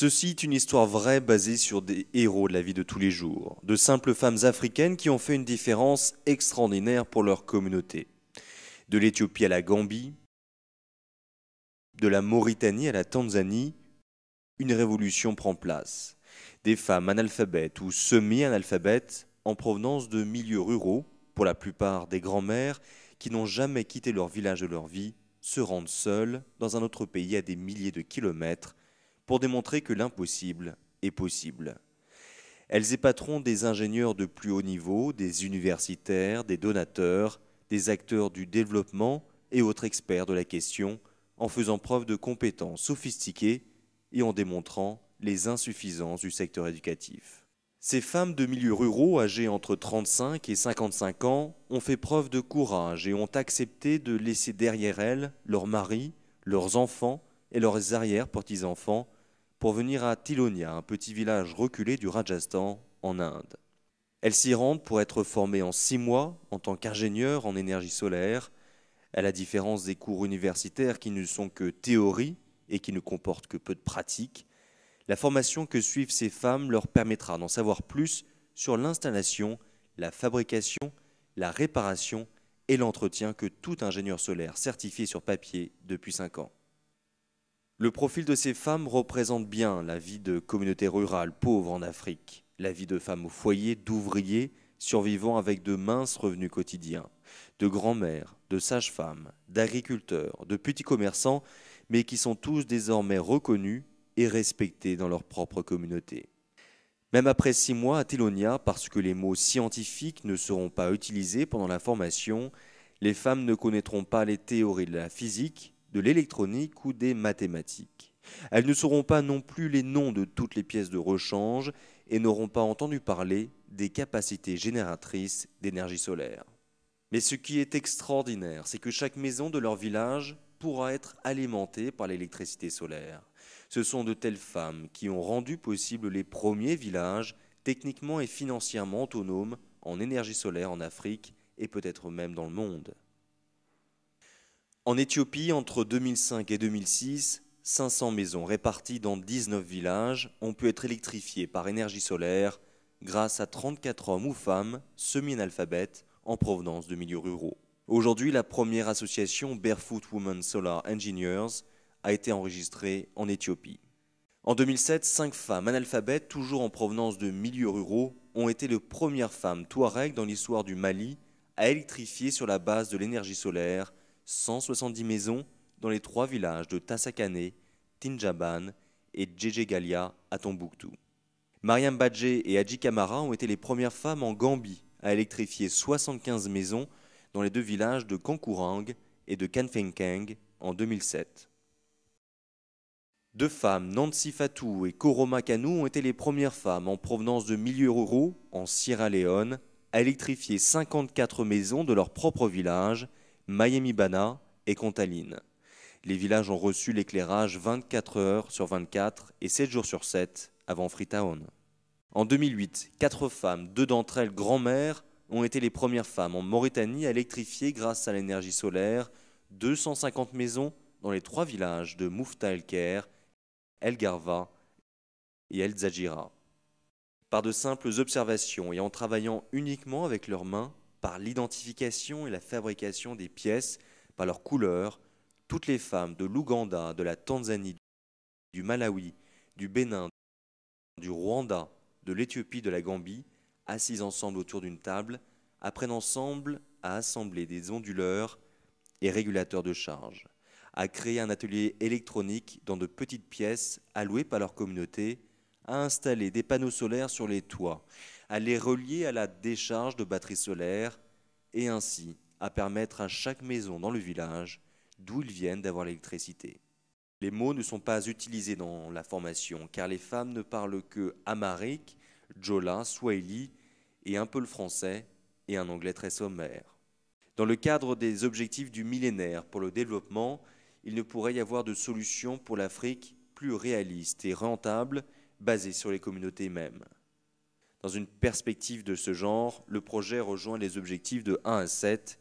Ceci est une histoire vraie basée sur des héros de la vie de tous les jours, de simples femmes africaines qui ont fait une différence extraordinaire pour leur communauté. De l'Éthiopie à la Gambie, de la Mauritanie à la Tanzanie, une révolution prend place. Des femmes analphabètes ou semi-analphabètes en provenance de milieux ruraux, pour la plupart des grands-mères qui n'ont jamais quitté leur village de leur vie, se rendent seules dans un autre pays à des milliers de kilomètres pour démontrer que l'impossible est possible. Elles épateront des ingénieurs de plus haut niveau, des universitaires, des donateurs, des acteurs du développement et autres experts de la question, en faisant preuve de compétences sophistiquées et en démontrant les insuffisances du secteur éducatif. Ces femmes de milieux ruraux âgées entre 35 et 55 ans ont fait preuve de courage et ont accepté de laisser derrière elles leurs maris, leurs enfants et leurs arrière-petits-enfants pour venir à Tilonia, un petit village reculé du Rajasthan, en Inde. Elles s'y rendent pour être formées en 6 mois en tant qu'ingénieures en énergie solaire, à la différence des cours universitaires qui ne sont que théorie et qui ne comportent que peu de pratique. La formation que suivent ces femmes leur permettra d'en savoir plus sur l'installation, la fabrication, la réparation et l'entretien que tout ingénieur solaire certifié sur papier depuis 5 ans. Le profil de ces femmes représente bien la vie de communautés rurales pauvres en Afrique, la vie de femmes au foyer, d'ouvriers, survivant avec de minces revenus quotidiens, de grand-mères, de sages-femmes, d'agriculteurs, de petits commerçants, mais qui sont tous désormais reconnus et respectés dans leur propre communauté. Même après 6 mois à Tilonia, parce que les mots scientifiques ne seront pas utilisés pendant la formation, les femmes ne connaîtront pas les théories de la physique, de l'électronique ou des mathématiques. Elles ne sauront pas non plus les noms de toutes les pièces de rechange et n'auront pas entendu parler des capacités génératrices d'énergie solaire. Mais ce qui est extraordinaire, c'est que chaque maison de leur village pourra être alimentée par l'électricité solaire. Ce sont de telles femmes qui ont rendu possible les premiers villages techniquement et financièrement autonomes en énergie solaire en Afrique et peut-être même dans le monde. En Éthiopie, entre 2005 et 2006, 500 maisons réparties dans 19 villages ont pu être électrifiées par énergie solaire grâce à 34 hommes ou femmes semi-analphabètes en provenance de milieux ruraux. Aujourd'hui, la première association Barefoot Women Solar Engineers a été enregistrée en Éthiopie. En 2007, 5 femmes analphabètes, toujours en provenance de milieux ruraux, ont été les premières femmes touareg dans l'histoire du Mali à électrifier sur la base de l'énergie solaire 170 maisons dans les 3 villages de Tassakane, Tinjaban et Djejegalia à Tombouctou. Mariam Badje et Hadji Kamara ont été les premières femmes en Gambie à électrifier 75 maisons dans les 2 villages de Kankourang et de Kanfenkeng en 2007. 2 femmes, Nancy Fatou et Koroma Kanou, ont été les premières femmes en provenance de milieux ruraux en Sierra Leone à électrifier 54 maisons de leur propre village, Miami Bana et Kontaline. Les villages ont reçu l'éclairage 24 heures sur 24 et 7 jours sur 7 avant Freetown. En 2008, 4 femmes, 2 d'entre elles grand-mères, ont été les premières femmes en Mauritanie à électrifier grâce à l'énergie solaire 250 maisons dans les 3 villages de Moufta El Ker, El Garva et El Zajira. Par de simples observations et en travaillant uniquement avec leurs mains, par l'identification et la fabrication des pièces, par leur couleur, toutes les femmes de l'Ouganda, de la Tanzanie, du Malawi, du Bénin, du Rwanda, de l'Éthiopie, de la Gambie, assises ensemble autour d'une table, apprennent ensemble à assembler des onduleurs et régulateurs de charge, à créer un atelier électronique dans de petites pièces allouées par leur communauté, à installer des panneaux solaires sur les toits, à les relier à la décharge de batteries solaires et ainsi à permettre à chaque maison dans le village d'où ils viennent d'avoir l'électricité. Les mots ne sont pas utilisés dans la formation car les femmes ne parlent que amharique, djola, swahili et un peu le français et un anglais très sommaire. Dans le cadre des objectifs du millénaire pour le développement, il ne pourrait y avoir de solution pour l'Afrique plus réaliste et rentable basée sur les communautés mêmes. Dans une perspective de ce genre, le projet rejoint les objectifs de 1 à 7.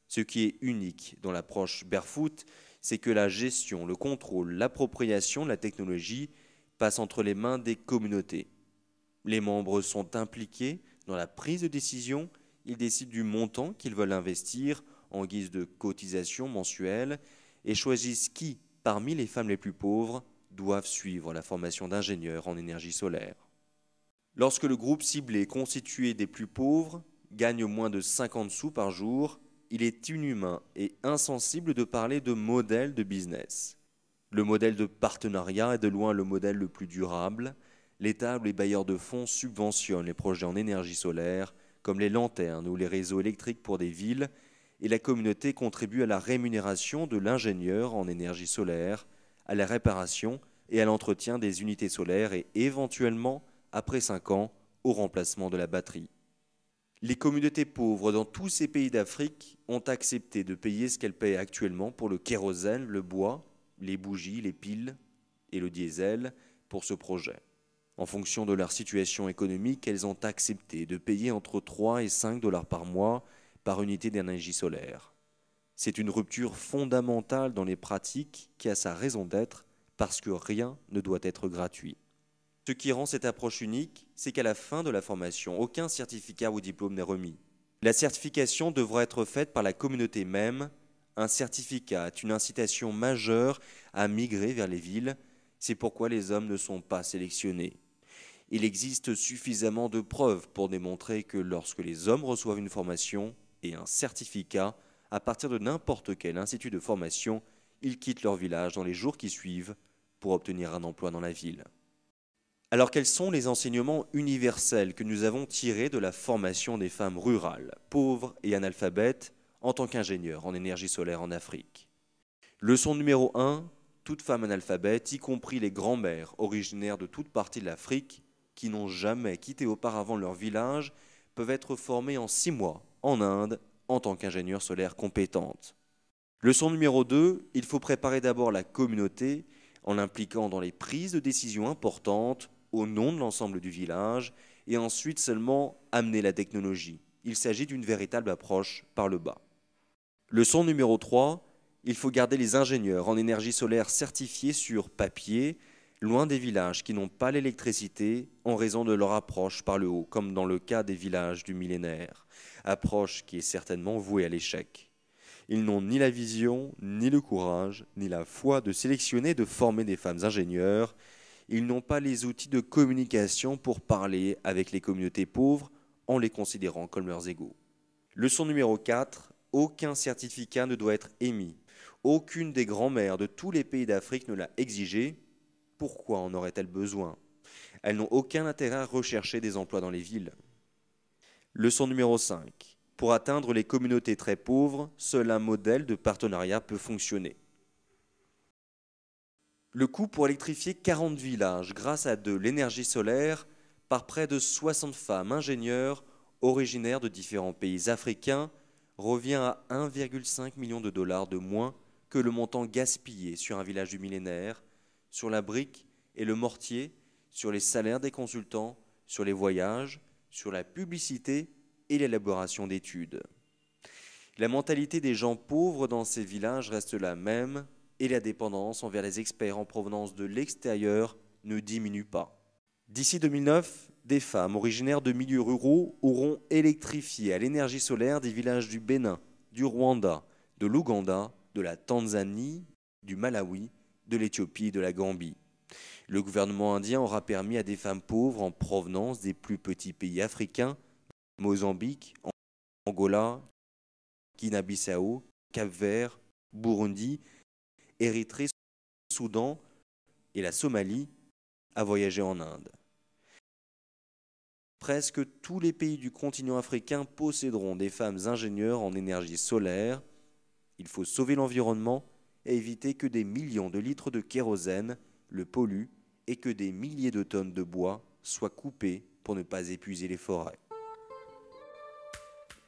Ce qui est unique dans l'approche Barefoot, c'est que la gestion, le contrôle, l'appropriation de la technologie passent entre les mains des communautés. Les membres sont impliqués dans la prise de décision, ils décident du montant qu'ils veulent investir en guise de cotisation mensuelle et choisissent qui, parmi les femmes les plus pauvres, doivent suivre la formation d'ingénieurs en énergie solaire. Lorsque le groupe ciblé constitué des plus pauvres gagne moins de 50 sous par jour, il est inhumain et insensible de parler de modèle de business. Le modèle de partenariat est de loin le modèle le plus durable. L'État ou les bailleurs de fonds subventionnent les projets en énergie solaire, comme les lanternes ou les réseaux électriques pour des villes, et la communauté contribue à la rémunération de l'ingénieur en énergie solaire, à la réparation et à l'entretien des unités solaires et éventuellement, après 5 ans, au remplacement de la batterie. Les communautés pauvres dans tous ces pays d'Afrique ont accepté de payer ce qu'elles paient actuellement pour le kérosène, le bois, les bougies, les piles et le diesel pour ce projet. En fonction de leur situation économique, elles ont accepté de payer entre 3 et 5 dollars par mois par unité d'énergie solaire. C'est une rupture fondamentale dans les pratiques qui a sa raison d'être parce que rien ne doit être gratuit. Ce qui rend cette approche unique, c'est qu'à la fin de la formation, aucun certificat ou diplôme n'est remis. La certification devra être faite par la communauté même. Un certificat est une incitation majeure à migrer vers les villes. C'est pourquoi les hommes ne sont pas sélectionnés. Il existe suffisamment de preuves pour démontrer que lorsque les hommes reçoivent une formation et un certificat, à partir de n'importe quel institut de formation, ils quittent leur village dans les jours qui suivent pour obtenir un emploi dans la ville. Alors quels sont les enseignements universels que nous avons tirés de la formation des femmes rurales, pauvres et analphabètes en tant qu'ingénieurs en énergie solaire en Afrique? Leçon numéro 1, toute femme analphabète, y compris les grands-mères originaires de toute partie de l'Afrique, qui n'ont jamais quitté auparavant leur village, peuvent être formées en 6 mois en Inde en tant qu'ingénieures solaires compétentes. Leçon numéro 2, il faut préparer d'abord la communauté en l'impliquant dans les prises de décisions importantes au nom de l'ensemble du village et ensuite seulement amener la technologie. Il s'agit d'une véritable approche par le bas. Leçon numéro 3, il faut garder les ingénieurs en énergie solaire certifiés sur papier, loin des villages qui n'ont pas l'électricité en raison de leur approche par le haut, comme dans le cas des villages du millénaire, approche qui est certainement vouée à l'échec. Ils n'ont ni la vision, ni le courage, ni la foi de sélectionner et de former des femmes ingénieures. Ils n'ont pas les outils de communication pour parler avec les communautés pauvres en les considérant comme leurs égaux. Leçon numéro 4, aucun certificat ne doit être émis. Aucune des grands-mères de tous les pays d'Afrique ne l'a exigé. Pourquoi en aurait-elles besoin? Elles n'ont aucun intérêt à rechercher des emplois dans les villes. Leçon numéro 5. Pour atteindre les communautés très pauvres, seul un modèle de partenariat peut fonctionner. Le coût pour électrifier 40 villages grâce à de l'énergie solaire par près de 60 femmes ingénieurs originaires de différents pays africains revient à 1,5 million de dollars de moins que le montant gaspillé sur un village du millénaire, sur la brique et le mortier, sur les salaires des consultants, sur les voyages, sur la publicité et l'élaboration d'études. La mentalité des gens pauvres dans ces villages reste la même et la dépendance envers les experts en provenance de l'extérieur ne diminue pas. D'ici 2009, des femmes originaires de milieux ruraux auront électrifié à l'énergie solaire des villages du Bénin, du Rwanda, de l'Ouganda, de la Tanzanie, du Malawi, de l'Éthiopie et de la Gambie. Le gouvernement indien aura permis à des femmes pauvres en provenance des plus petits pays africains, Mozambique, Angola, Guinée-Bissau, Cap-Vert, Burundi Érythrée, Soudan et la Somalie à voyager en Inde. Presque tous les pays du continent africain posséderont des femmes ingénieures en énergie solaire. Il faut sauver l'environnement et éviter que des millions de litres de kérosène le polluent et que des milliers de tonnes de bois soient coupées pour ne pas épuiser les forêts.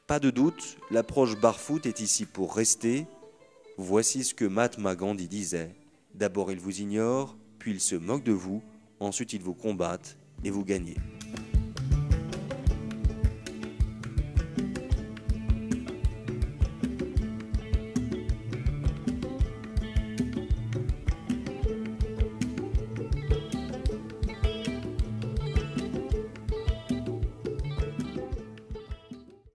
Pas de doute, l'approche Barefoot est ici pour rester. Voici ce que Mahatma Gandhi disait. D'abord il vous ignore, puis il se moque de vous, ensuite il vous combatte et vous gagnez.